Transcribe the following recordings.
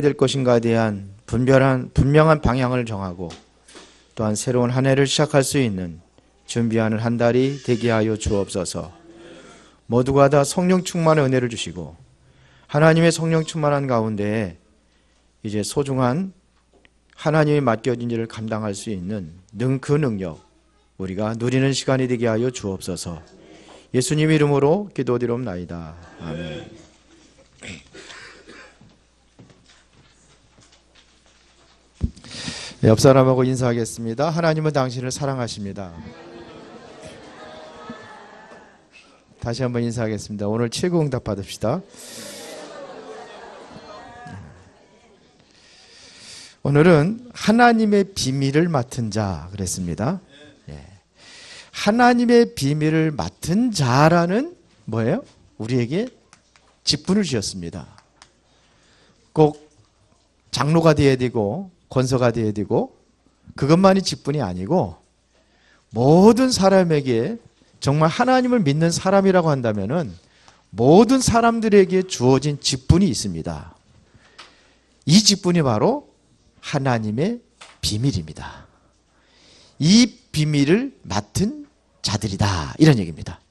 될 것인가에 대한 분명한 방향을 정하고 또한 새로운 한 해를 시작할 수 있는 준비하는 한 달이 되게 하여 주옵소서. 모두가 다 성령 충만의 은혜를 주시고 하나님의 성령 충만한 가운데 이제 소중한 하나님이 맡겨진 일을 감당할 수 있는 그 능력 우리가 누리는 시간이 되게 하여 주옵소서. 예수님 이름으로 기도드리옵나이다. 아멘. 옆 사람하고 인사하겠습니다. 하나님은 당신을 사랑하십니다. 다시 한번 인사하겠습니다. 오늘 최고 응답 받읍시다. 오늘은 하나님의 비밀을 맡은 자 그랬습니다. 하나님의 비밀을 맡은 자라는 뭐예요? 우리에게 직분을 주셨습니다. 꼭 장로가 되어야 되고 권서가 되어야 되고 그것만이 직분이 아니고 모든 사람에게 정말 하나님을 믿는 사람이라고 한다면은 모든 사람들에게 주어진 직분이 있습니다. 이 직분이 바로 하나님의 비밀입니다. 이 비밀을 맡은 자들이다 이런 얘기입니다.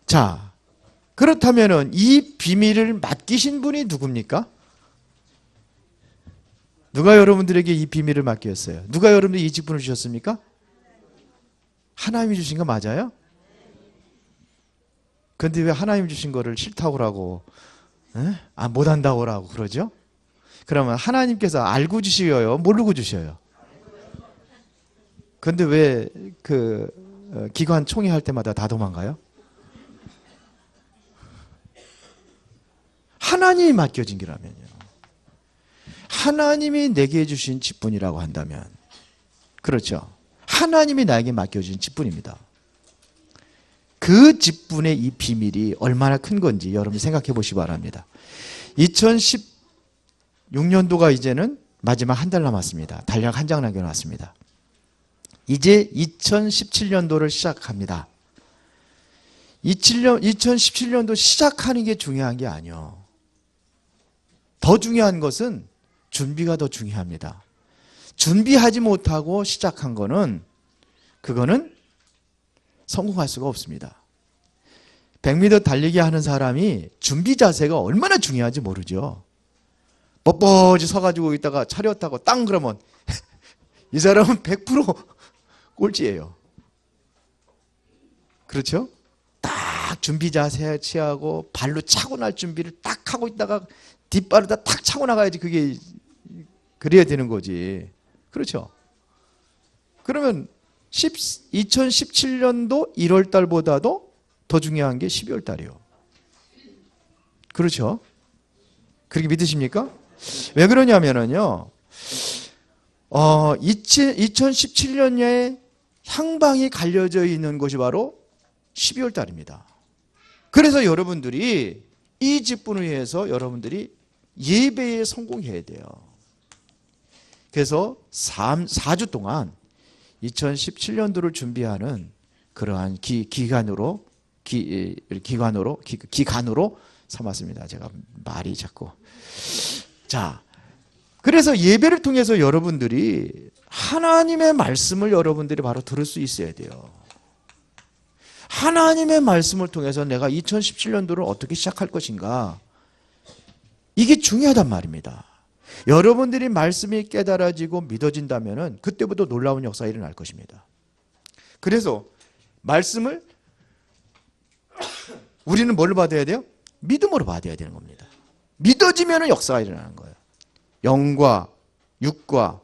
자, 그렇다면은 이 비밀을 맡기신 분이 누굽니까? 누가 여러분들에게 이 비밀을 맡겼어요? 누가 여러분들에게 이 직분을 주셨습니까? 하나님이 주신 거 맞아요? 근데 왜 하나님이 주신 거를 싫다고 하고 못한다고 하고 그러죠? 그러면 하나님께서 알고 주시어요? 모르고 주셔요? 근데 왜 기관 총회할 때마다 다 도망가요? 하나님이 맡겨진 거라면요. 하나님이 내게 주신 직분이라고 한다면 그렇죠. 하나님이 나에게 맡겨준 직분입니다. 그 직분의 이 비밀이 얼마나 큰 건지 여러분이 생각해 보시기 바랍니다. 2016년도가 이제는 마지막 한 달 남았습니다. 달력 한 장 남겨놨습니다. 이제 2017년도를 시작합니다. 2017년도 시작하는 게 중요한 게 아니요. 더 중요한 것은 준비가 더 중요합니다. 준비하지 못하고 시작한 거는 그거는 성공할 수가 없습니다. 100m 달리기 하는 사람이 준비 자세가 얼마나 중요한지 모르죠. 뻣뻣이 서가지고 있다가 차렷 타고 땅 그러면 이 사람은 100% 꼴찌예요. 그렇죠? 딱 준비 자세 취하고 발로 차고 날 준비를 딱 하고 있다가 뒷발에다 탁 차고 나가야지 그래야 되는 거지. 그렇죠? 그러면 2017년도 1월 달보다도 더 중요한 게 12월 달이에요. 그렇죠? 그렇게 믿으십니까? 왜 그러냐면요. 2017년에 향방이 갈려져 있는 것이 바로 12월 달입니다. 그래서 여러분들이 이 직분을 위해서 여러분들이 예배에 성공해야 돼요. 그래서 4주 동안 2017년도를 준비하는 그러한 기간으로 삼았습니다. 제가 말이 자꾸. 자, 그래서 예배를 통해서 여러분들이 하나님의 말씀을 여러분들이 바로 들을 수 있어야 돼요. 하나님의 말씀을 통해서 내가 2017년도를 어떻게 시작할 것인가. 이게 중요하단 말입니다. 여러분들이 말씀이 깨달아지고 믿어진다면 그때부터 놀라운 역사가 일어날 것입니다. 그래서 말씀을 우리는 뭘로 받아야 돼요? 믿음으로 받아야 되는 겁니다. 믿어지면 역사가 일어나는 거예요. 영과 육과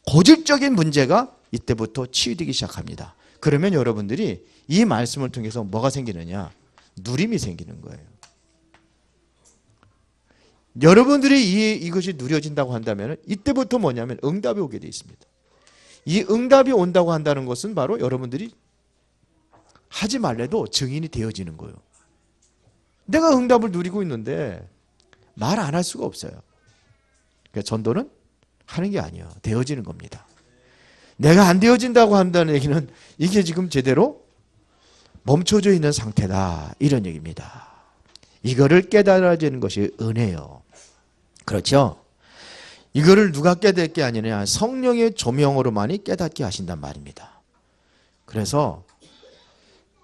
고질적인 문제가 이때부터 치유되기 시작합니다. 그러면 여러분들이 이 말씀을 통해서 뭐가 생기느냐? 누림이 생기는 거예요. 여러분들이 이것이 누려진다고 한다면 이때부터 뭐냐면 응답이 오게 되어 있습니다. 이 응답이 온다고 한다는 것은 바로 여러분들이 하지 말래도 증인이 되어지는 거예요. 내가 응답을 누리고 있는데 말 안 할 수가 없어요. 그러니까 전도는 하는 게 아니에요. 되어지는 겁니다. 내가 안 되어진다고 한다는 얘기는 이게 지금 제대로 멈춰져 있는 상태다 이런 얘기입니다. 이거를 깨달아지는 것이 은혜예요. 그렇죠? 이거를 누가 깨닫게 하느냐? 성령의 조명으로만이 깨닫게 하신단 말입니다. 그래서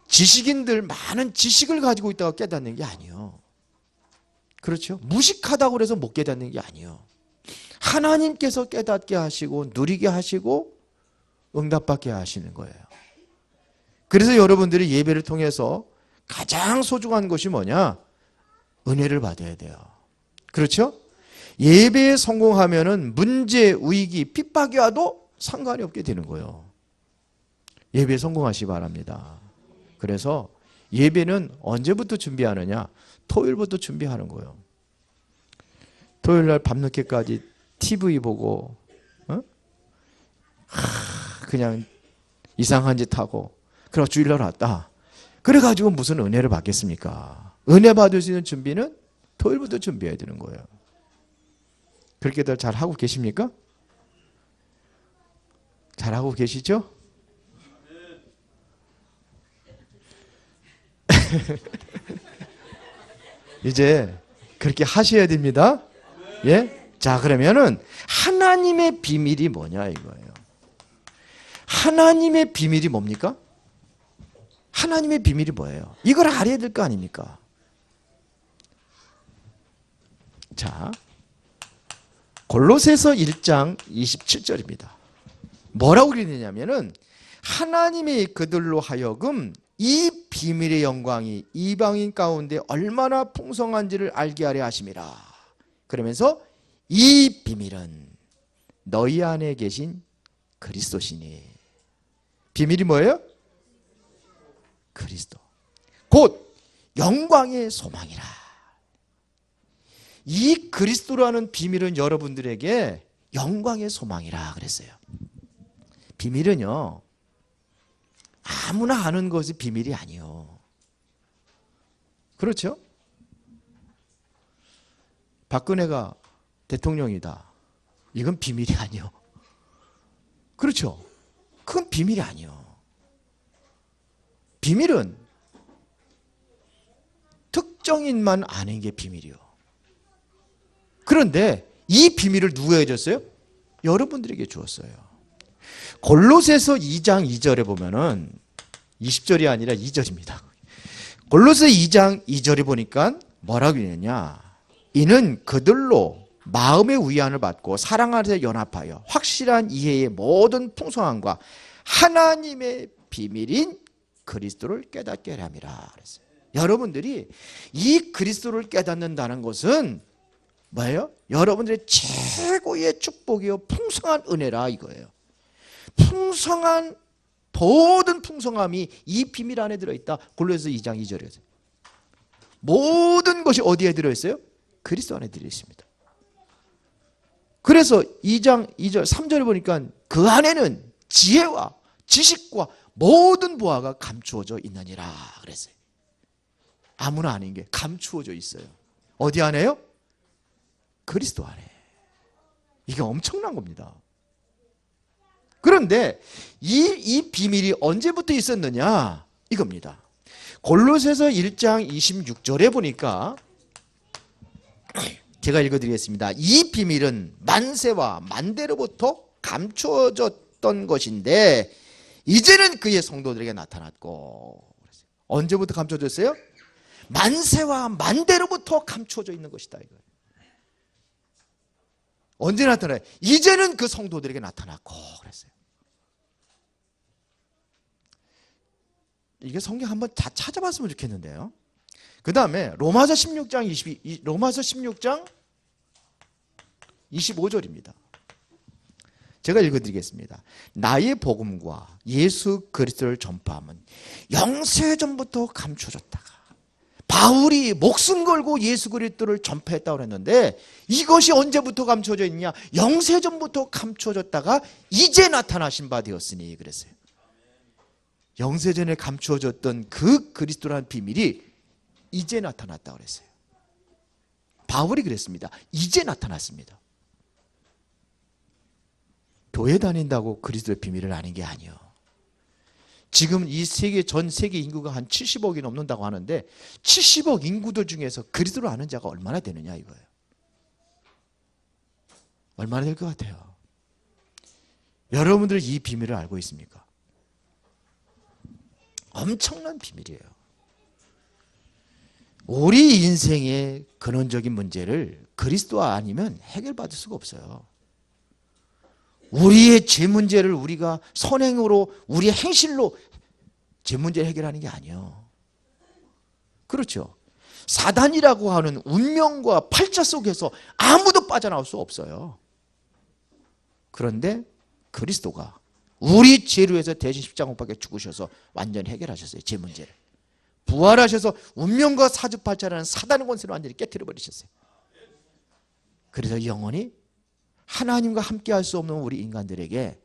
지식인들 많은 지식을 가지고 있다가 깨닫는 게 아니에요. 그렇죠? 무식하다고 해서 못 깨닫는 게 아니에요. 하나님께서 깨닫게 하시고 누리게 하시고 응답받게 하시는 거예요. 그래서 여러분들이 예배를 통해서 가장 소중한 것이 뭐냐? 은혜를 받아야 돼요. 그렇죠? 예배에 성공하면은 문제, 위기, 핍박이 와도 상관이 없게 되는 거예요. 예배에 성공하시기 바랍니다. 그래서 예배는 언제부터 준비하느냐? 토요일부터 준비하는 거예요. 토요일 날 밤늦게까지 TV 보고 그냥 이상한 짓 하고 그러고 주일날 왔다. 그래가지고 무슨 은혜를 받겠습니까? 은혜 받을 수 있는 준비는 토요일부터 준비해야 되는 거예요. 그렇게들 잘 하고 계십니까? 잘 하고 계시죠? 이제 그렇게 하셔야 됩니다. 예? 자, 그러면은 하나님의 비밀이 뭐냐 이거예요. 하나님의 비밀이 뭡니까? 하나님의 비밀이 뭐예요? 이걸 알아야 될 거 아닙니까? 자, 골로새서 1장 27절입니다. 뭐라고 그러느냐면은 하나님이 그들로 하여금 이 비밀의 영광이 이방인 가운데 얼마나 풍성한지를 알게 하려 하심이라. 그러면서 이 비밀은 너희 안에 계신 그리스도시니. 비밀이 뭐예요? 그리스도. 곧 영광의 소망이라. 이 그리스도라는 비밀은 여러분들에게 영광의 소망이라 그랬어요. 비밀은요, 아무나 아는 것이 비밀이 아니에요. 그렇죠? 박근혜가 대통령이다. 이건 비밀이 아니에요. 그렇죠? 그건 비밀이 아니에요. 비밀은 특정인만 아는 게 비밀이에요. 그런데 이 비밀을 누구에게 줬어요? 여러분들에게 주었어요. 골로새서 2장 2절에 보면은 20절이 아니라 2절입니다. 골로새 2장 2절에 보니까 뭐라고 했느냐? 이는 그들로 마음의 위안을 받고 사랑 안에서 연합하여 확실한 이해의 모든 풍성함과 하나님의 비밀인 그리스도를 깨닫게 하려 함이라 그랬어요. 여러분들이 이 그리스도를 깨닫는다는 것은 뭐예요? 여러분들의 최고의 축복이요 풍성한 은혜라 이거예요. 풍성한 모든 풍성함이 이 비밀 안에 들어있다. 골로새서 2장 2절에 모든 것이 어디에 들어있어요? 그리스도 안에 들어있습니다. 그래서 2장 2절 3절에 보니까 그 안에는 지혜와 지식과 모든 보화가 감추어져 있느니라 그랬어요. 아무나 아닌 게 감추어져 있어요. 어디 안에요? 그리스도 안에. 이게 엄청난 겁니다. 그런데 이 비밀이 언제부터 있었느냐? 이겁니다. 골로새서 1장 26절에 보니까 제가 읽어드리겠습니다. 이 비밀은 만세와 만대로부터 감추어졌던 것인데 이제는 그의 성도들에게 나타났고. 언제부터 감춰졌어요? 만세와 만대로부터 감춰져 있는 것이다 이거예요. 언제 나타나요? 이제는 그 성도들에게 나타났고 그랬어요. 이게 성경 한번 다 찾아봤으면 좋겠는데요. 그 다음에 로마서 16장 25절입니다. 제가 읽어드리겠습니다. 나의 복음과 예수 그리스도를 전파함은 영세전부터 감춰졌다가 바울이 목숨 걸고 예수 그리스도를 전파했다고 했는데 이것이 언제부터 감춰져 있냐? 영세전부터 감춰졌다가 이제 나타나신 바 되었으니 그랬어요. 영세전에 감추어졌던 그 그리스도라는 비밀이 이제 나타났다고 그랬어요. 바울이 그랬습니다. 이제 나타났습니다. 교회 다닌다고 그리스도의 비밀을 아는 게 아니에요. 지금 이 전 세계 인구가 한 70억이 넘는다고 하는데 70억 인구들 중에서 그리스도를 아는 자가 얼마나 되느냐 이거예요. 얼마나 될 것 같아요? 여러분들은 이 비밀을 알고 있습니까? 엄청난 비밀이에요. 우리 인생의 근원적인 문제를 그리스도 아니면 해결받을 수가 없어요. 우리의 죄 문제를 우리가 선행으로, 우리의 행실로 죄 문제를 해결하는 게 아니에요. 그렇죠. 사단이라고 하는 운명과 팔자 속에서 아무도 빠져나올 수 없어요. 그런데 그리스도가 우리 죄로 해서 대신 십자가 못 박혀 죽으셔서 완전히 해결하셨어요. 죄 문제를. 부활하셔서 운명과 사주팔자라는 사단의 권세를 완전히 깨트려 버리셨어요. 그래서 영원히 하나님과 함께할 수 없는 우리 인간들에게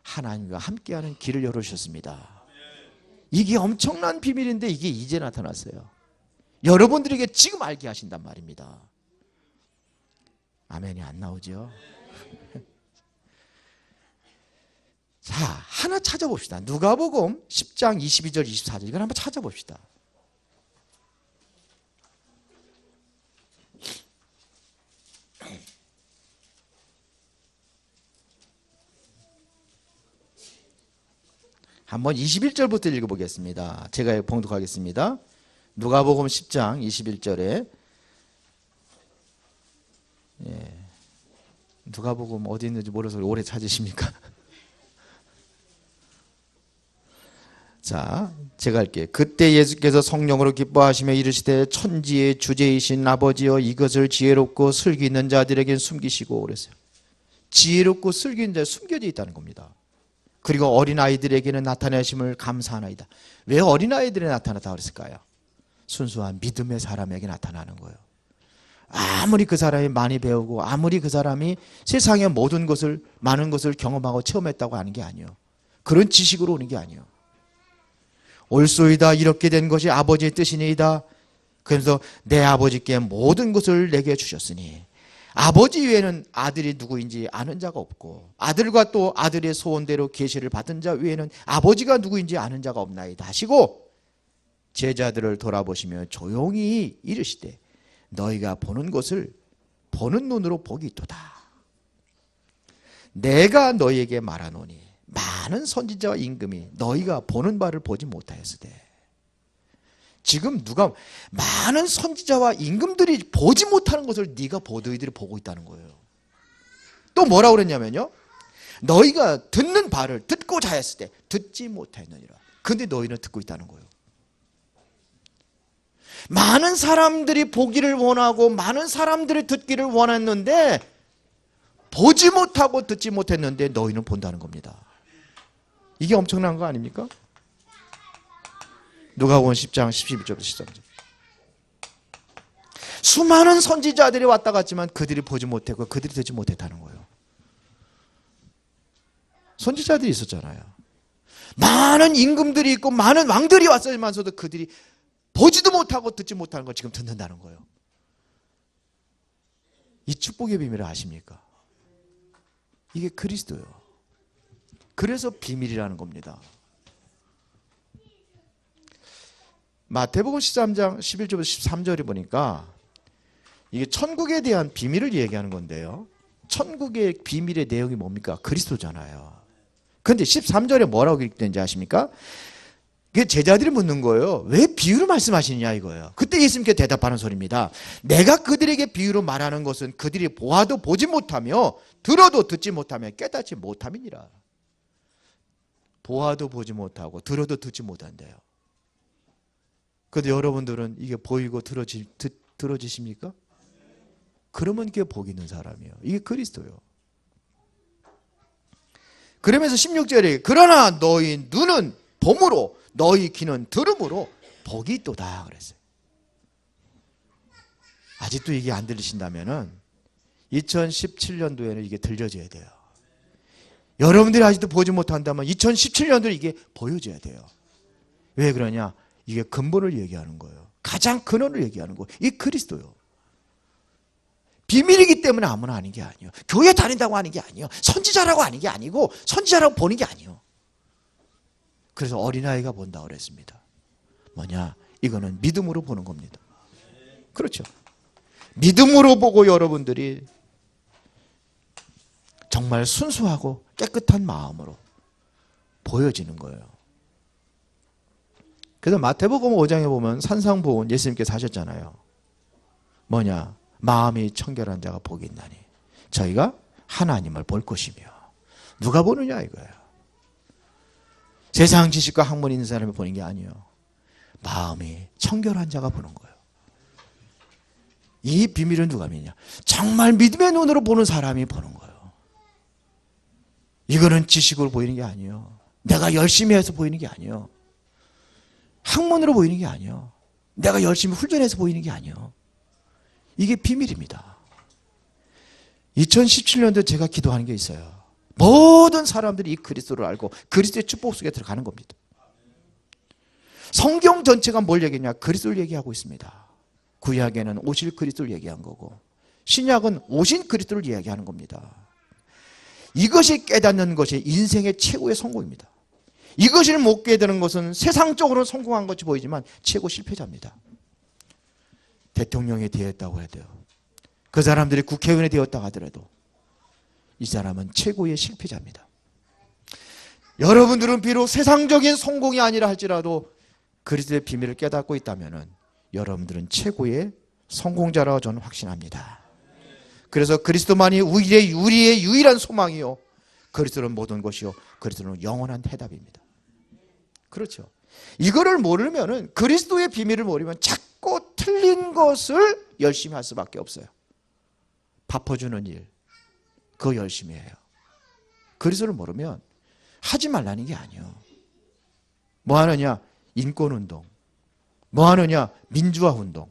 하나님과 함께하는 길을 열어주셨습니다. 이게 엄청난 비밀인데 이게 이제 나타났어요. 여러분들에게 지금 알게 하신단 말입니다. 아멘이 안 나오죠? 자, 하나 찾아봅시다. 누가복음 10장 22절 24절 이걸 한번 찾아봅시다. 한번 21절부터 읽어보겠습니다. 제가 봉독하겠습니다. 누가복음 10장 21절에 누가복음 어디 있는지 몰라서 오래 찾으십니까? 자, 제가 할게요. 그때 예수께서 성령으로 기뻐하시며 이르시되 천지의 주제이신 아버지여 이것을 지혜롭고 슬기 있는 자들에게 숨기시고 그랬어요. 지혜롭고 슬기 있는 자에 숨겨져 있다는 겁니다. 그리고 어린아이들에게는 나타내심을 감사하나이다. 왜 어린아이들에 나타났다 그랬을까요? 순수한 믿음의 사람에게 나타나는 거예요. 아무리 그 사람이 많이 배우고 아무리 그 사람이 세상의 모든 것을 많은 것을 경험하고 체험했다고 하는 게 아니에요. 그런 지식으로 오는 게 아니에요. 옳소이다 이렇게 된 것이 아버지의 뜻이니이다. 그래서 내 아버지께 모든 것을 내게 주셨으니 아버지 외에는 아들이 누구인지 아는 자가 없고 아들과 또 아들의 소원대로 계시를 받은 자 외에는 아버지가 누구인지 아는 자가 없나이다 하시고 제자들을 돌아보시며 조용히 이르시되 너희가 보는 것을 보는 눈으로 복이 있도다. 내가 너희에게 말하노니 많은 선지자와 임금이 너희가 보는 바를 보지 못하였으되. 지금 누가 많은 선지자와 임금들이 보지 못하는 것을 네가 너희들이 보고 있다는 거예요. 또 뭐라고 그랬냐면요, 너희가 듣는 바를 듣고자 했을 때 듣지 못하였느니라. 근데 너희는 듣고 있다는 거예요. 많은 사람들이 보기를 원하고 많은 사람들이 듣기를 원했는데 보지 못하고 듣지 못했는데 너희는 본다는 겁니다. 이게 엄청난 거 아닙니까? 누가복음 10장 12절부터 13절. 수많은 선지자들이 왔다 갔지만 그들이 보지 못했고 그들이 듣지 못했다는 거예요. 선지자들이 있었잖아요. 많은 임금들이 있고 많은 왕들이 왔지만서도 그들이 보지도 못하고 듣지 못하는 걸 지금 듣는다는 거예요. 이 축복의 비밀을 아십니까? 이게 그리스도예요. 그래서 비밀이라는 겁니다. 마태복음 13장 11절부터 13절에 보니까 이게 천국에 대한 비밀을 얘기하는 건데요. 천국의 비밀의 내용이 뭡니까? 그리스도잖아요. 그런데 13절에 뭐라고 기록되는지 아십니까? 제자들이 묻는 거예요. 왜 비유로 말씀하시느냐 이거예요. 그때 예수님께 대답하는 소리입니다. 내가 그들에게 비유로 말하는 것은 그들이 보아도 보지 못하며 들어도 듣지 못하며 깨닫지 못함이니라. 보아도 보지 못하고 들어도 듣지 못한대요. 그런데 여러분들은 이게 보이고 들어지십니까? 그러면 그게 복 있는 사람이에요. 이게 그리스도예요. 그러면서 16절에 그러나 너희 눈은 봄으로 너희 귀는 들음으로 복이 있도다 그랬어요. 아직도 이게 안 들리신다면은 2017년도에는 이게 들려져야 돼요. 여러분들이 아직도 보지 못한다면 2017년도에 이게 보여져야 돼요. 왜 그러냐? 이게 근본을 얘기하는 거예요. 가장 근원을 얘기하는 거예요. 이 그리스도요. 비밀이기 때문에 아무나 아닌 게 아니에요. 교회 다닌다고 하는 게 아니에요. 선지자라고 하는 게 아니고 선지자라고 보는 게 아니에요. 그래서 어린아이가 본다고 그랬습니다. 뭐냐? 이거는 믿음으로 보는 겁니다. 그렇죠. 믿음으로 보고 여러분들이 정말 순수하고 깨끗한 마음으로 보여지는 거예요. 그래서 마태복음 5장에 보면 산상보훈 예수님께서 하셨잖아요. 뭐냐? 마음이 청결한 자가 복이 있나니 저희가 하나님을 볼 것이며. 누가 보느냐 이거예요. 세상 지식과 학問있는 사람이 보는 게 아니에요. 마음이 청결한 자가 보는 거예요. 이 비밀은 누가 믿냐? 정말 믿음의 눈으로 보는 사람이 보는 거예요. 이거는 지식으로 보이는 게 아니에요. 내가 열심히 해서 보이는 게 아니에요. 학문으로 보이는 게 아니에요. 내가 열심히 훈련해서 보이는 게 아니에요. 이게 비밀입니다. 2017년도에 제가 기도하는 게 있어요. 모든 사람들이 이 그리스도를 알고 그리스도의 축복 속에 들어가는 겁니다. 성경 전체가 뭘 얘기했냐? 그리스도를 얘기하고 있습니다. 구약에는 오실 그리스도를 얘기한 거고 신약은 오신 그리스도를 이야기하는 겁니다. 이것이 깨닫는 것이 인생의 최고의 성공입니다. 이것을 못 깨닫는 것은 세상적으로 성공한 것이 보이지만 최고 실패자입니다. 대통령이 되었다고 해도요. 그 사람들이 국회의원이 되었다고 하더라도 이 사람은 최고의 실패자입니다. 여러분들은 비록 세상적인 성공이 아니라 할지라도 그리스도의 비밀을 깨닫고 있다면 여러분들은 최고의 성공자라고 저는 확신합니다. 그래서 그리스도만이 우리의 유일한 소망이요. 그리스도는 모든 것이요. 그리스도는 영원한 해답입니다. 그렇죠. 이거를 모르면은 그리스도의 비밀을 모르면 자꾸 틀린 것을 열심히 할 수밖에 없어요. 바꿔주는 일, 그거 열심히 해요. 그리스도를 모르면 하지 말라는 게 아니에요. 뭐 하느냐? 인권운동. 뭐 하느냐? 민주화운동.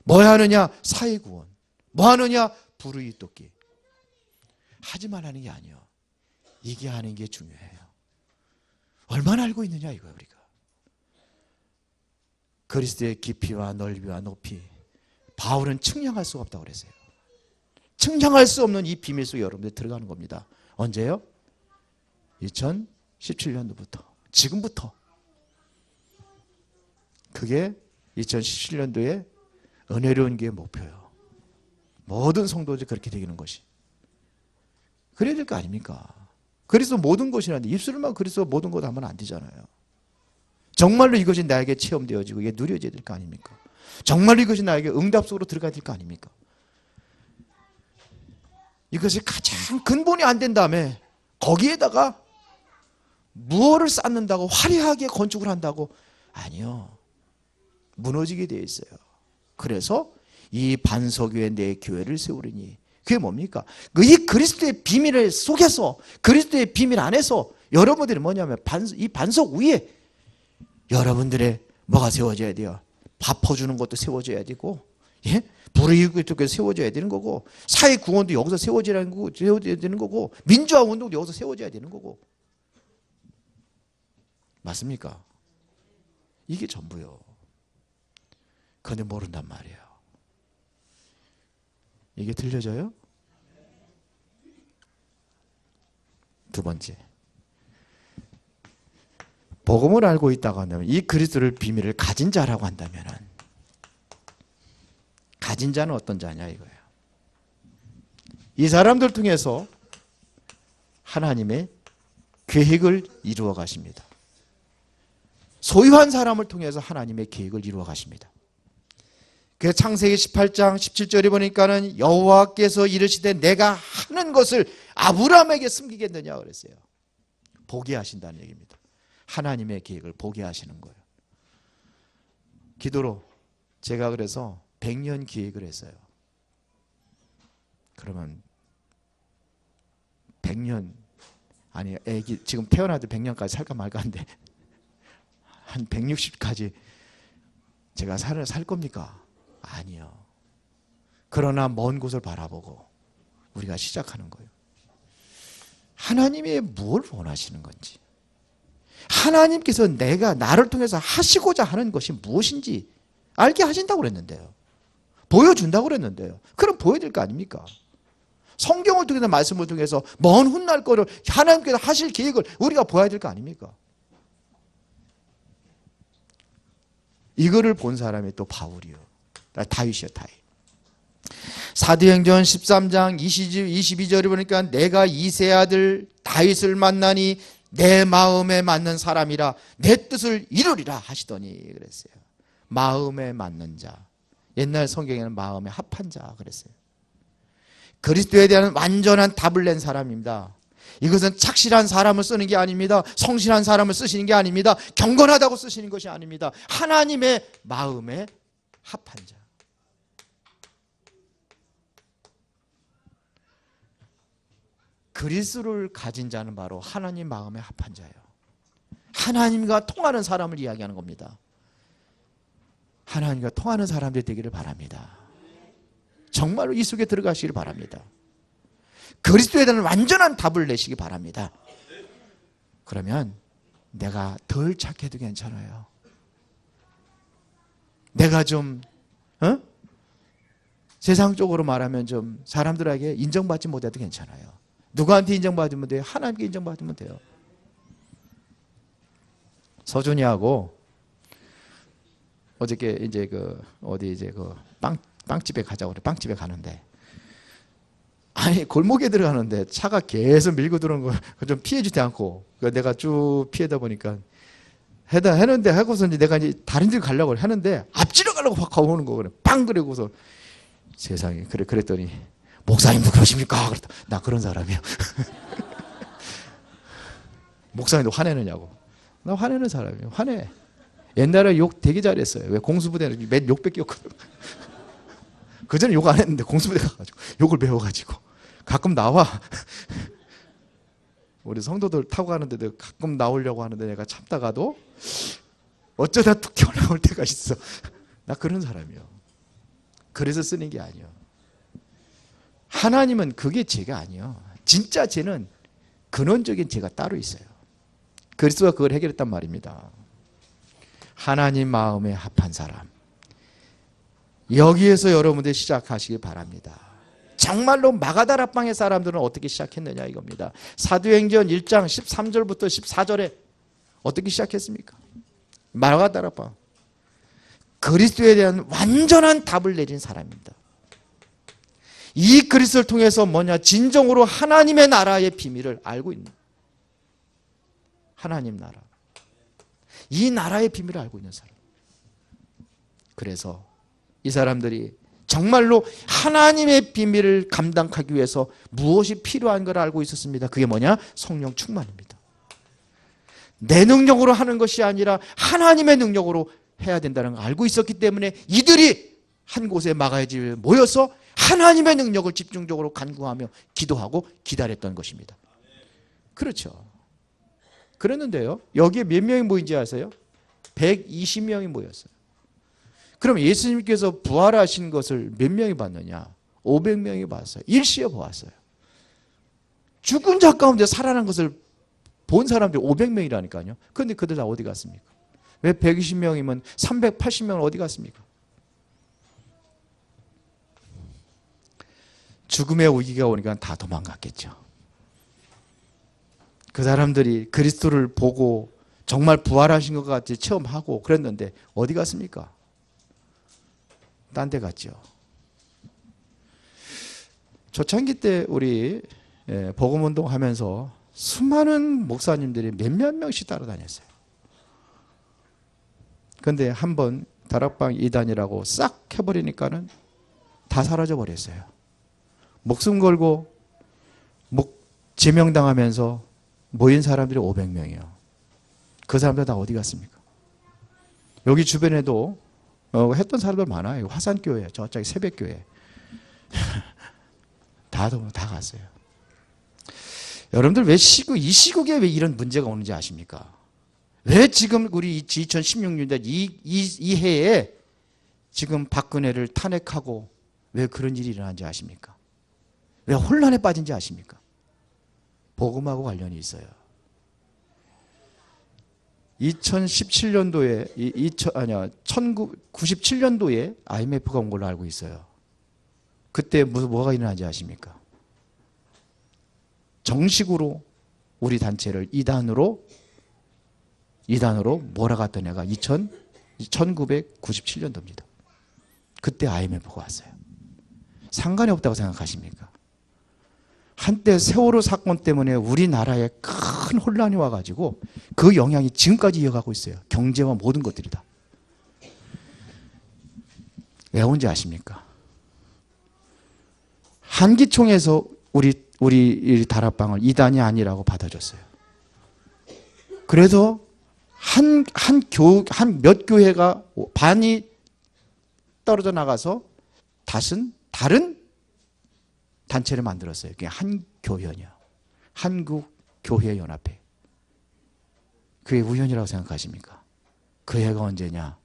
뭐 하느냐? 사회구원. 뭐 하느냐? 불의 돕기. 하지 말라는 게 아니에요. 이게 하는 게 중요해요. 얼마나 알고 있느냐 이거예요. 우리가 그리스도의 깊이와 넓이와 높이 바울은 측량할 수가 없다고 그랬어요. 측량할 수 없는 이 비밀 속에 여러분들이 들어가는 겁니다. 언제요? 2017년도부터 지금부터. 그게 2017년도에 은혜로운 게 목표예요. 모든 성도들이 그렇게 되는 것이. 그래야 될 거 아닙니까? 그리스도 모든 것이라는데 입술만 그리스도 모든 것 하면 안 되잖아요. 정말로 이것이 나에게 체험되어지고 이게 누려져야 될 거 아닙니까? 정말로 이것이 나에게 응답 속으로 들어가야 될 거 아닙니까? 이것이 가장 근본이 안 된 다음에 거기에다가 무엇을 쌓는다고 화려하게 건축을 한다고? 아니요. 무너지게 되어 있어요. 그래서 이 반석 위에 내 교회를 세우리니 그게 뭡니까? 이 그리스도의 비밀 속에서 그리스도의 비밀 안에서 여러분들이 뭐냐면 이 반석 위에 여러분들의 뭐가 세워져야 돼요? 밥 퍼주는 것도 세워져야 되고, 예? 불의 쪽에 세워져야 되는 거고, 사회 구원도 여기서 세워져야 되는 거고, 민주화 운동도 여기서 세워져야 되는 거고. 맞습니까? 이게 전부요. 그런데 모른단 말이에요. 이게 들려져요? 두 번째, 복음을 알고 있다고 한다면 이 그리스도를 비밀을 가진 자라고 한다면 가진 자는 어떤 자냐 이거예요. 이 사람들 통해서 하나님의 계획을 이루어 가십니다. 소유한 사람을 통해서 하나님의 계획을 이루어 가십니다. 그래서 창세기 18장 17절에 보니까는 여호와께서 이르시되 내가 하는 것을 아브라함에게 숨기겠느냐 그랬어요. 보게 하신다는 얘기입니다. 하나님의 계획을 보게 하시는 거예요. 기도로 제가 그래서 100년 기획을 했어요. 그러면 100년 아니 애기 지금 태어나도 100년까지 살까 말까 한데 한 160까지 제가 살 겁니까? 아니요. 그러나 먼 곳을 바라보고 우리가 시작하는 거예요. 하나님이 뭘 원하시는 건지, 하나님께서 나를 통해서 하시고자 하는 것이 무엇인지 알게 하신다고 그랬는데요. 보여준다고 그랬는데요. 그럼 보여드릴 거 아닙니까? 성경을 통해서 말씀을 통해서 먼 훗날 거를 하나님께서 하실 계획을 우리가 보여야 될 거 아닙니까? 이거를 본 사람이 또 바울이요. 다윗이요, 다윗. 사도행전 13장 22절에 보니까 내가 이세 아들 다윗을 만나니 내 마음에 맞는 사람이라 내 뜻을 이루리라 하시더니 그랬어요. 마음에 맞는 자. 옛날 성경에는 마음에 합한 자 그랬어요. 그리스도에 대한 완전한 답을 낸 사람입니다. 이것은 착실한 사람을 쓰는 게 아닙니다. 성실한 사람을 쓰시는 게 아닙니다. 경건하다고 쓰시는 것이 아닙니다. 하나님의 마음에 합한 자. 그리스도를 가진 자는 바로 하나님 마음에 합한 자예요. 하나님과 통하는 사람을 이야기하는 겁니다. 하나님과 통하는 사람들이 되기를 바랍니다. 정말로 이 속에 들어가시기를 바랍니다. 그리스도에 대한 완전한 답을 내시기 바랍니다. 그러면 내가 덜 착해도 괜찮아요. 내가 좀 세상적으로 말하면 좀 사람들에게 인정받지 못해도 괜찮아요. 누구한테 인정받으면 돼요? 하나님께 인정받으면 돼요. 서준이하고 어저께 이제 빵집에 가자고 그래. 빵집에 가는데 아니 골목에 들어가는데 차가 계속 밀고 들어오는 걸 좀 피해주지 않고 내가 쭉 피하다 보니까 했는데 하고서 이제 내가 이제 다른 데 가려고 하는데 앞지러 가려고 확 오는 거 그래. 빵 그러고서 세상에 그랬더니 목사님도 그러십니까? 그랬다. 나 그런 사람이야. 목사님도 화내느냐고. 나 화내는 사람이에요. 화내. 옛날에 욕 되게 잘했어요. 왜 공수부대는 맨 욕 뺏겼거든. 그전에 욕 안 했는데 공수부대 가가지고 욕을 배워가지고 가끔 나와. 우리 성도들 타고 가는데도 가끔 나오려고 하는데 내가 참다가도 어쩌다 툭 튀어나올 때가 있어. 나 그런 사람이요. 그래서 쓰는 게 아니요. 하나님은 그게 죄가 아니요. 진짜 죄는 근원적인 죄가 따로 있어요. 그리스도가 그걸 해결했단 말입니다. 하나님 마음에 합한 사람. 여기에서 여러분들 시작하시기 바랍니다. 정말로 마가다락방의 사람들은 어떻게 시작했느냐 이겁니다. 사도행전 1장 13절부터 14절에 어떻게 시작했습니까? 마가다락방. 그리스도에 대한 완전한 답을 내린 사람입니다. 이 그리스도를 통해서 뭐냐? 진정으로 하나님의 나라의 비밀을 알고 있는 하나님 나라. 이 나라의 비밀을 알고 있는 사람. 그래서 이 사람들이 정말로 하나님의 비밀을 감당하기 위해서 무엇이 필요한 걸 알고 있었습니다. 그게 뭐냐? 성령 충만입니다. 내 능력으로 하는 것이 아니라 하나님의 능력으로 해야 된다는 걸 알고 있었기 때문에 이들이 한 곳에 마가의 집에 모여서 하나님의 능력을 집중적으로 간구하며 기도하고 기다렸던 것입니다. 그렇죠. 그랬는데요. 여기에 몇 명이 모인지 아세요? 120명이 모였어요. 그럼 예수님께서 부활하신 것을 몇 명이 봤느냐? 500명이 봤어요. 일시에 보았어요. 죽은 자 가운데 살아난 것을 본 사람들이 500명이라니까요. 그런데 그들 다 어디 갔습니까? 왜 120명이면 380명은 어디 갔습니까? 죽음의 위기가 오니까 다 도망갔겠죠. 그 사람들이 그리스도를 보고 정말 부활하신 것 같이 체험하고 그랬는데 어디 갔습니까? 딴 데 갔죠. 초창기 때 우리 복음운동 하면서 수많은 목사님들이 몇몇 명씩 따라다녔어요. 그런데 한번 다락방 이단이라고 싹 해버리니까는 다 사라져 버렸어요. 목숨 걸고 제명당하면서 모인 사람들이 500명이에요. 그 사람들 다 어디 갔습니까? 여기 주변에도 했던 사람들 많아요. 화산교회, 저쪽에 새벽교회. 다 갔어요. 여러분들 왜 이 시국에 왜 이런 문제가 오는지 아십니까? 왜 지금 우리 2016년대 이 해에 지금 박근혜를 탄핵하고 왜 그런 일이 일어난지 아십니까? 왜 혼란에 빠진지 아십니까? 복음하고 관련이 있어요. 2017년도에 1997년도에 IMF가 온 걸로 알고 있어요. 그때 뭐가 일어나는지 아십니까? 정식으로 우리 단체를 이단으로 몰아갔던 애가 1997년도입니다. 그때 IMF가 왔어요. 상관이 없다고 생각하십니까? 한때 세월호 사건 때문에 우리나라에 큰 혼란이 와가지고 그 영향이 지금까지 이어가고 있어요. 경제와 모든 것들이 다. 왜 온지 아십니까? 한기총에서 우리 다락방을 이단이 아니라고 받아줬어요. 그래서 한 몇 교회가 반이 떨어져 나가서 다른 단체를 만들었어요. 그게 한교연이요. 한국교회연합회. 그게 우연이라고 생각하십니까? 그 해가 언제냐?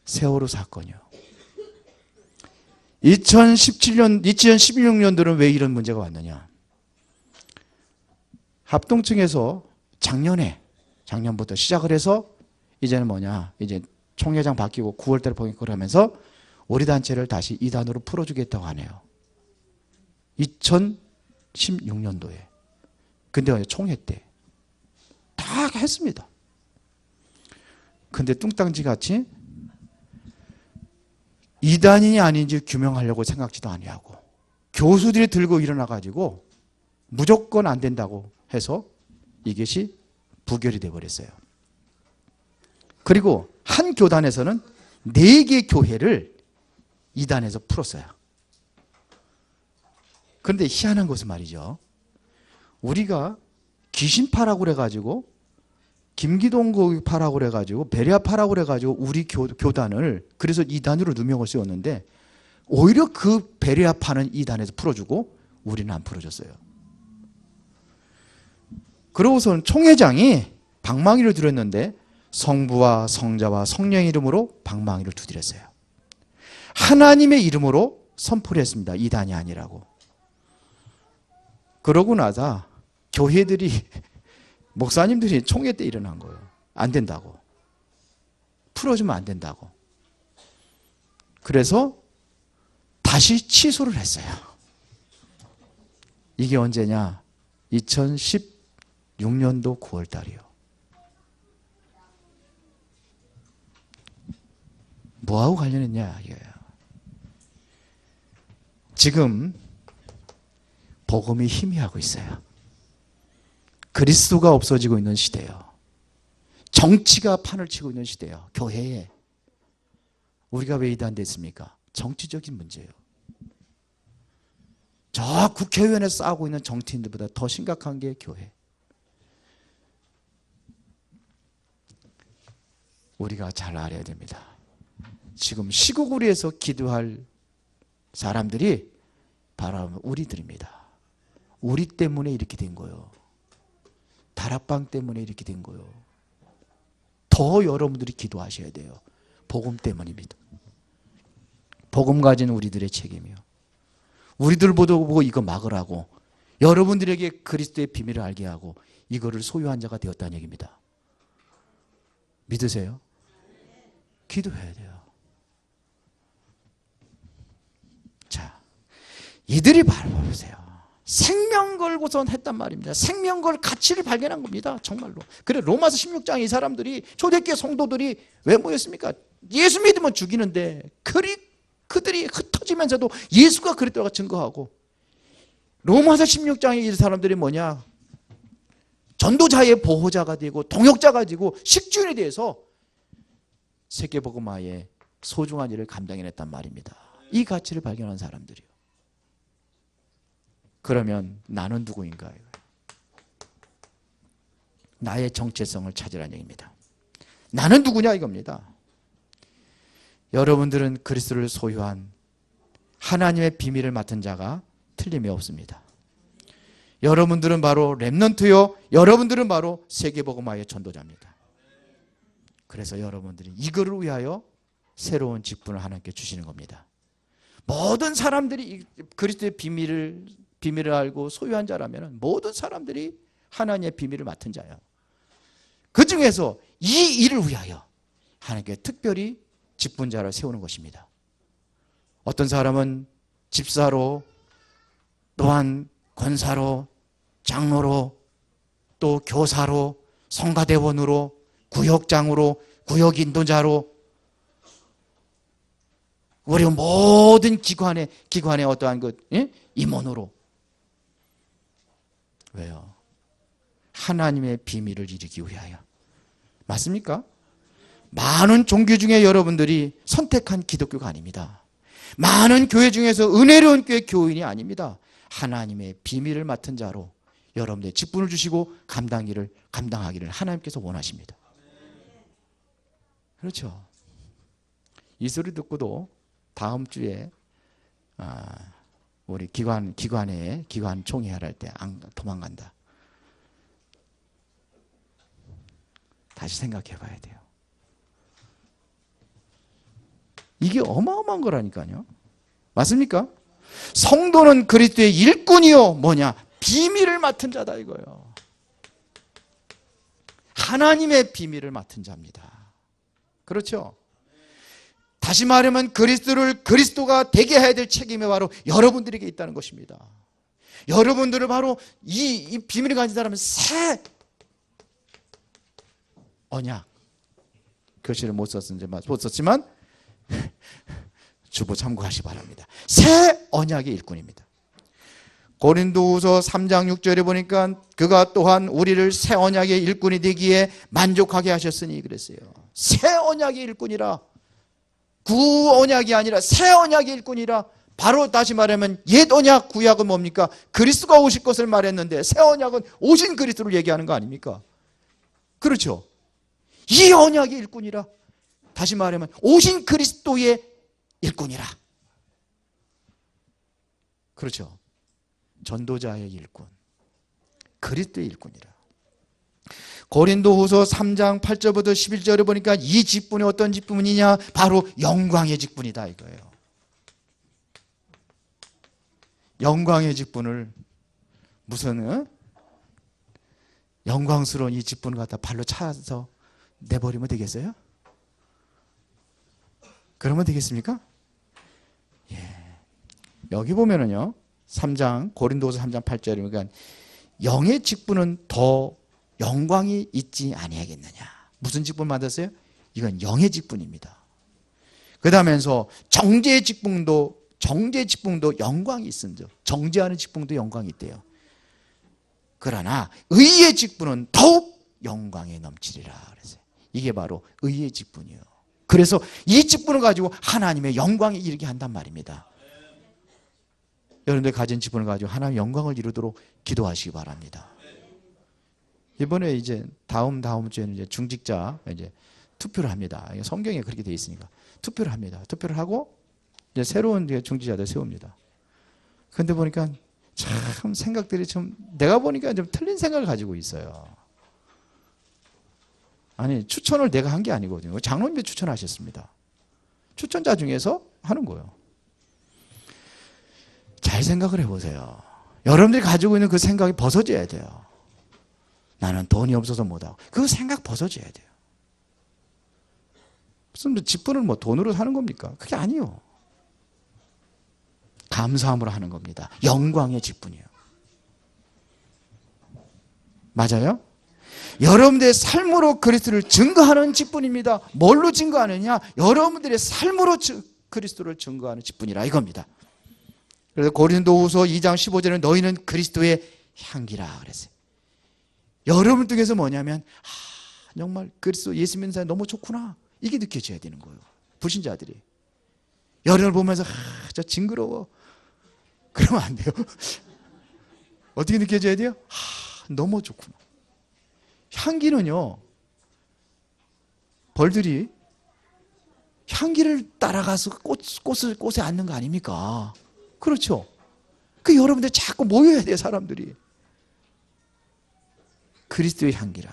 세월호 사건이요. 2016년도는 왜 이런 문제가 왔느냐? 합동층에서 작년부터 시작을 해서 이제는 뭐냐? 이제 총회장 바뀌고 9월달에 보니까 하면서 우리 단체를 다시 2단으로 풀어주겠다고 하네요. 2016년도에. 근데 총회 때 다 했습니다. 근데 뚱땅지 같이 2단이니 아닌지 규명하려고 생각지도 아니하고 교수들이 들고 일어나가지고 무조건 안 된다고 해서 이것이 부결이 돼버렸어요. 그리고 한 교단에서는 4개 교회를 2단에서 풀었어요. 그런데 희한한 것은 말이죠. 우리가 귀신파라고 그래가지고 김기동 파라고 그래가지고 베레아 파라고 그래가지고 우리 교단을 그래서 2단으로 누명을 씌웠는데 오히려 그 베레아 파는 2단에서 풀어주고 우리는 안 풀어줬어요. 그러고서는 총회장이 방망이를 들었는데 성부와 성자와 성령의 이름으로 방망이를 두드렸어요. 하나님의 이름으로 선포를 했습니다. 2단이 아니라고. 그러고 나서 교회들이 목사님들이 총회 때 일어난 거예요. 안 된다고. 풀어주면 안 된다고. 그래서 다시 취소를 했어요. 이게 언제냐? 2016년도 9월 달이요. 뭐하고 관련했냐 이거예요. 지금 복음이 희미하고 있어요. 그리스도가 없어지고 있는 시대예요. 정치가 판을 치고 있는 시대예요. 교회에. 우리가 왜 이단됐습니까? 정치적인 문제예요. 저 국회의원에서 싸우고 있는 정치인들보다 더 심각한 게 교회. 우리가 잘 알아야 됩니다. 지금 시구구리에서 기도할 사람들이 바로 우리들입니다. 우리 때문에 이렇게 된 거예요. 다락방 때문에 이렇게 된 거예요. 더 여러분들이 기도하셔야 돼요. 복음 때문입니다. 복음 가진 우리들의 책임이요. 우리들 보고 이거 막으라고 여러분들에게 그리스도의 비밀을 알게 하고 이거를 소유한 자가 되었다는 얘기입니다. 믿으세요? 기도해야 돼요. 자, 이들이 바로 보세요. 생명 걸고선 했단 말입니다. 생명 걸 가치를 발견한 겁니다. 정말로. 그래 로마서 16장에 이 사람들이 초대교회 성도들이 왜 모였습니까? 예수 믿으면 죽이는데 그들이 흩어지면서도 예수가 그랬다고 증거하고 로마서 16장에 이 사람들이 뭐냐? 전도자의 보호자가 되고 동역자가 되고 식주인에 대해서 세계복음화의 소중한 일을 감당해냈단 말입니다. 이 가치를 발견한 사람들이요. 그러면 나는 누구인가? 나의 정체성을 찾으라는 얘기입니다. 나는 누구냐 이겁니다. 여러분들은 그리스도를 소유한 하나님의 비밀을 맡은 자가 틀림이 없습니다. 여러분들은 바로 렘넌트요. 여러분들은 바로 세계복음화의 전도자입니다. 그래서 여러분들이 이거를 위하여 새로운 직분을 하나님께 주시는 겁니다. 모든 사람들이 그리스도의 비밀을 알고 소유한 자라면 모든 사람들이 하나님의 비밀을 맡은 자예요. 그 중에서 이 일을 위하여 하나님께 특별히 직분자를 세우는 것입니다. 어떤 사람은 집사로, 또한 권사로, 장로로, 또 교사로, 성가대원으로, 구역장으로, 구역인도자로 우리 모든 기관의 어떠한 임원으로. 왜요? 하나님의 비밀을 이루기 위하여. 맞습니까? 많은 종교 중에 여러분들이 선택한 기독교가 아닙니다. 많은 교회 중에서 은혜로운 교회 교인이 아닙니다. 하나님의 비밀을 맡은 자로 여러분들의 직분을 주시고 감당하기를 하나님께서 원하십니다. 그렇죠. 이 소리 듣고도 다음 주에 우리 기관 총회를 할 때 도망간다. 다시 생각해 봐야 돼요. 이게 어마어마한 거라니까요. 맞습니까? 성도는 그리스도의 일꾼이요. 뭐냐? 비밀을 맡은 자다 이거예요. 하나님의 비밀을 맡은 자입니다. 그렇죠? 다시 말하면 그리스도가 되게 해야 될 책임이 바로 여러분들에게 있다는 것입니다. 여러분들을 바로 이 비밀을 가진 사람은 새 언약. 교실을 못 썼지만 주보 참고하시 바랍니다. 새 언약의 일꾼입니다. 고린도후서 3장 6절에 보니까 그가 또한 우리를 새 언약의 일꾼이 되기에 만족하게 하셨으니 그랬어요. 새 언약의 일꾼이라. 구 언약이 아니라 새 언약의 일꾼이라. 바로 다시 말하면 옛 언약 구약은 뭡니까? 그리스도가 오실 것을 말했는데 새 언약은 오신 그리스도를 얘기하는 거 아닙니까? 그렇죠. 이 언약의 일꾼이라. 다시 말하면 오신 그리스도의 일꾼이라. 그렇죠. 전도자의 일꾼, 그리스도의 일꾼이라. 고린도후서 3장 8절부터 11절에 보니까 이 직분이 어떤 직분이냐? 바로 영광의 직분이다 이거예요. 영광의 직분을 무슨 영광스러운 이 직분을 갖다 발로 차서 내버리면 되겠어요? 그러면 되겠습니까? 예. 여기 보면은요. 3장 고린도후서 3장 8절에 그러니까 영의 직분은 더 영광이 있지 아니하겠느냐. 무슨 직분 받았어요? 이건 영의 직분입니다. 그다음에서 정죄의 직분도 영광이 있습니다. 정죄하는 직분도 영광이 있대요. 그러나 의의 직분은 더욱 영광에 넘치리라 그랬어요. 이게 바로 의의 직분이에요. 그래서 이 직분을 가지고 하나님의 영광에 이르게 한단 말입니다. 여러분들 가진 직분을 가지고 하나님의 영광을 이루도록 기도하시기 바랍니다. 이번에 이제 다음 주에는 이제 중직자 이제 투표를 합니다. 성경에 그렇게 되어 있으니까 투표를 합니다. 투표를 하고 이제 새로운 중직자들 세웁니다. 그런데 보니까 참 생각들이 좀 내가 보니까 좀 틀린 생각을 가지고 있어요. 아니 추천을 내가 한 게 아니거든요. 장로님이 추천하셨습니다. 추천자 중에서 하는 거예요. 잘 생각을 해보세요. 여러분들이 가지고 있는 그 생각이 벗어져야 돼요. 나는 돈이 없어서 못하고 그 생각 벗어져야 돼요. 무슨 직분을 뭐 돈으로 사는 겁니까? 그게 아니요. 감사함으로 하는 겁니다. 영광의 직분이에요. 맞아요? 여러분들의 삶으로 그리스도를 증거하는 직분입니다. 뭘로 증거하느냐? 여러분들의 삶으로 그리스도를 증거하는 직분이라 이겁니다. 그래서 고린도후서 2장 15절에 너희는 그리스도의 향기라 그랬어요. 여러분 중에서 뭐냐면 정말 그리스도 예수 믿는 사람이 너무 좋구나. 이게 느껴져야 되는 거예요. 불신자들이. 여러분을 보면서 저 징그러워. 그러면 안 돼요. 어떻게 느껴져야 돼요? 너무 좋구나. 향기는요. 벌들이 향기를 따라가서 꽃에 앉는 거 아닙니까? 그렇죠. 그 여러분들 자꾸 모여야 돼요. 사람들이. 그리스도의 향기라.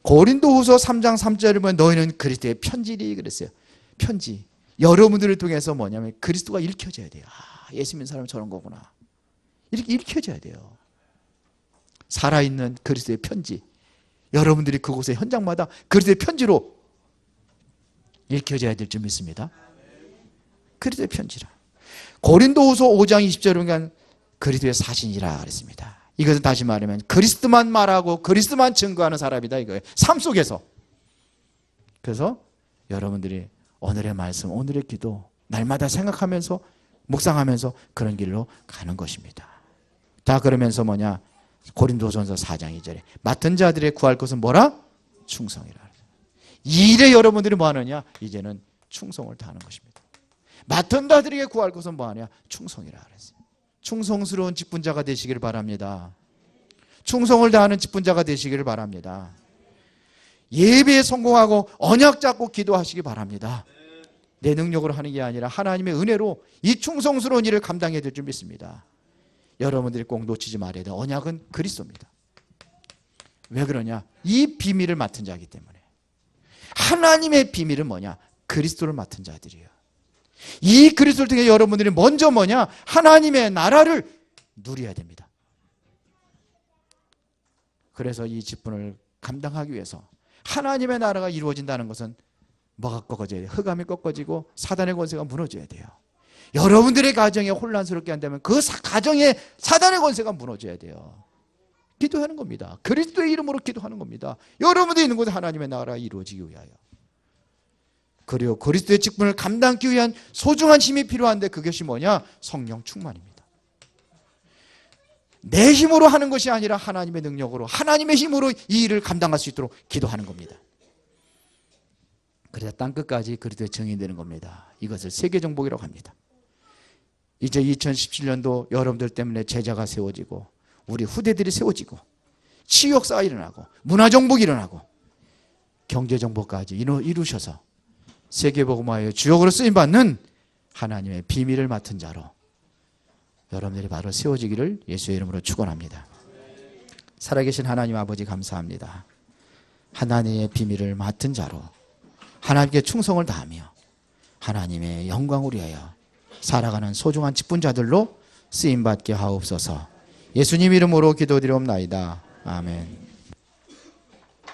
고린도후서 3장 3절에 보면 너희는 그리스도의 편지리 그랬어요. 편지. 여러분들을 통해서 뭐냐면 그리스도가 읽혀져야 돼요. 예수 믿는 사람은 저런 거구나. 이렇게 읽혀져야 돼요. 살아있는 그리스도의 편지. 여러분들이 그곳의 현장마다 그리스도의 편지로 읽혀져야 될 줄 믿습니다. 그리스도의 편지라. 고린도후서 5장 20절에 보면 그리스도의 사신이라 그랬습니다. 이것은 다시 말하면 그리스도만 말하고 그리스도만 증거하는 사람이다 이거예요. 삶 속에서. 그래서 여러분들이 오늘의 말씀, 오늘의 기도 날마다 생각하면서 묵상하면서 그런 길로 가는 것입니다. 다 그러면서 뭐냐? 고린도전서 4장 2절에 맡은 자들의 구할 것은 뭐라? 충성이라. 이 일에 여러분들이 뭐 하느냐? 이제는 충성을 다하는 것입니다. 맡은 자들에게 구할 것은 뭐 하냐? 충성이라 그랬어요. 충성스러운 직분자가 되시기를 바랍니다. 충성을 다하는 직분자가 되시기를 바랍니다. 예배에 성공하고 언약 잡고 기도하시기 바랍니다. 내 능력으로 하는 게 아니라 하나님의 은혜로 이 충성스러운 일을 감당해야 될 줄 믿습니다. 여러분들이 꼭 놓치지 말아야 돼요. 언약은 그리스도입니다. 왜 그러냐? 이 비밀을 맡은 자이기 때문에. 하나님의 비밀은 뭐냐? 그리스도를 맡은 자들이에요. 이 그리스도를 통해 여러분들이 먼저 뭐냐? 하나님의 나라를 누려야 됩니다. 그래서 이 직분을 감당하기 위해서 하나님의 나라가 이루어진다는 것은 뭐가 꺾어져야 돼요? 흑암이 꺾어지고 사단의 권세가 무너져야 돼요. 여러분들의 가정에 혼란스럽게 한다면 그 가정에 사단의 권세가 무너져야 돼요. 기도하는 겁니다. 그리스도의 이름으로 기도하는 겁니다. 여러분들이 있는 곳에 하나님의 나라가 이루어지기 위하여. 그리고 그리스도의 직분을 감당하기 위한 소중한 힘이 필요한데 그것이 뭐냐? 성령 충만입니다. 내 힘으로 하는 것이 아니라 하나님의 능력으로, 하나님의 힘으로 이 일을 감당할 수 있도록 기도하는 겁니다. 그래서 땅끝까지 그리스도의 증인이 되는 겁니다. 이것을 세계정복이라고 합니다. 이제 2017년도 여러분들 때문에 제자가 세워지고 우리 후대들이 세워지고 치유역사가 일어나고 문화정복이 일어나고 경제정복까지 이루셔서 세계복음화의 주역으로 쓰임받는 하나님의 비밀을 맡은 자로 여러분들이 바로 세워지기를 예수의 이름으로 축원합니다. 살아계신 하나님 아버지 감사합니다. 하나님의 비밀을 맡은 자로 하나님께 충성을 다하며 하나님의 영광을 위하여 살아가는 소중한 직분자들로 쓰임받게 하옵소서. 예수님 이름으로 기도드리옵나이다. 아멘.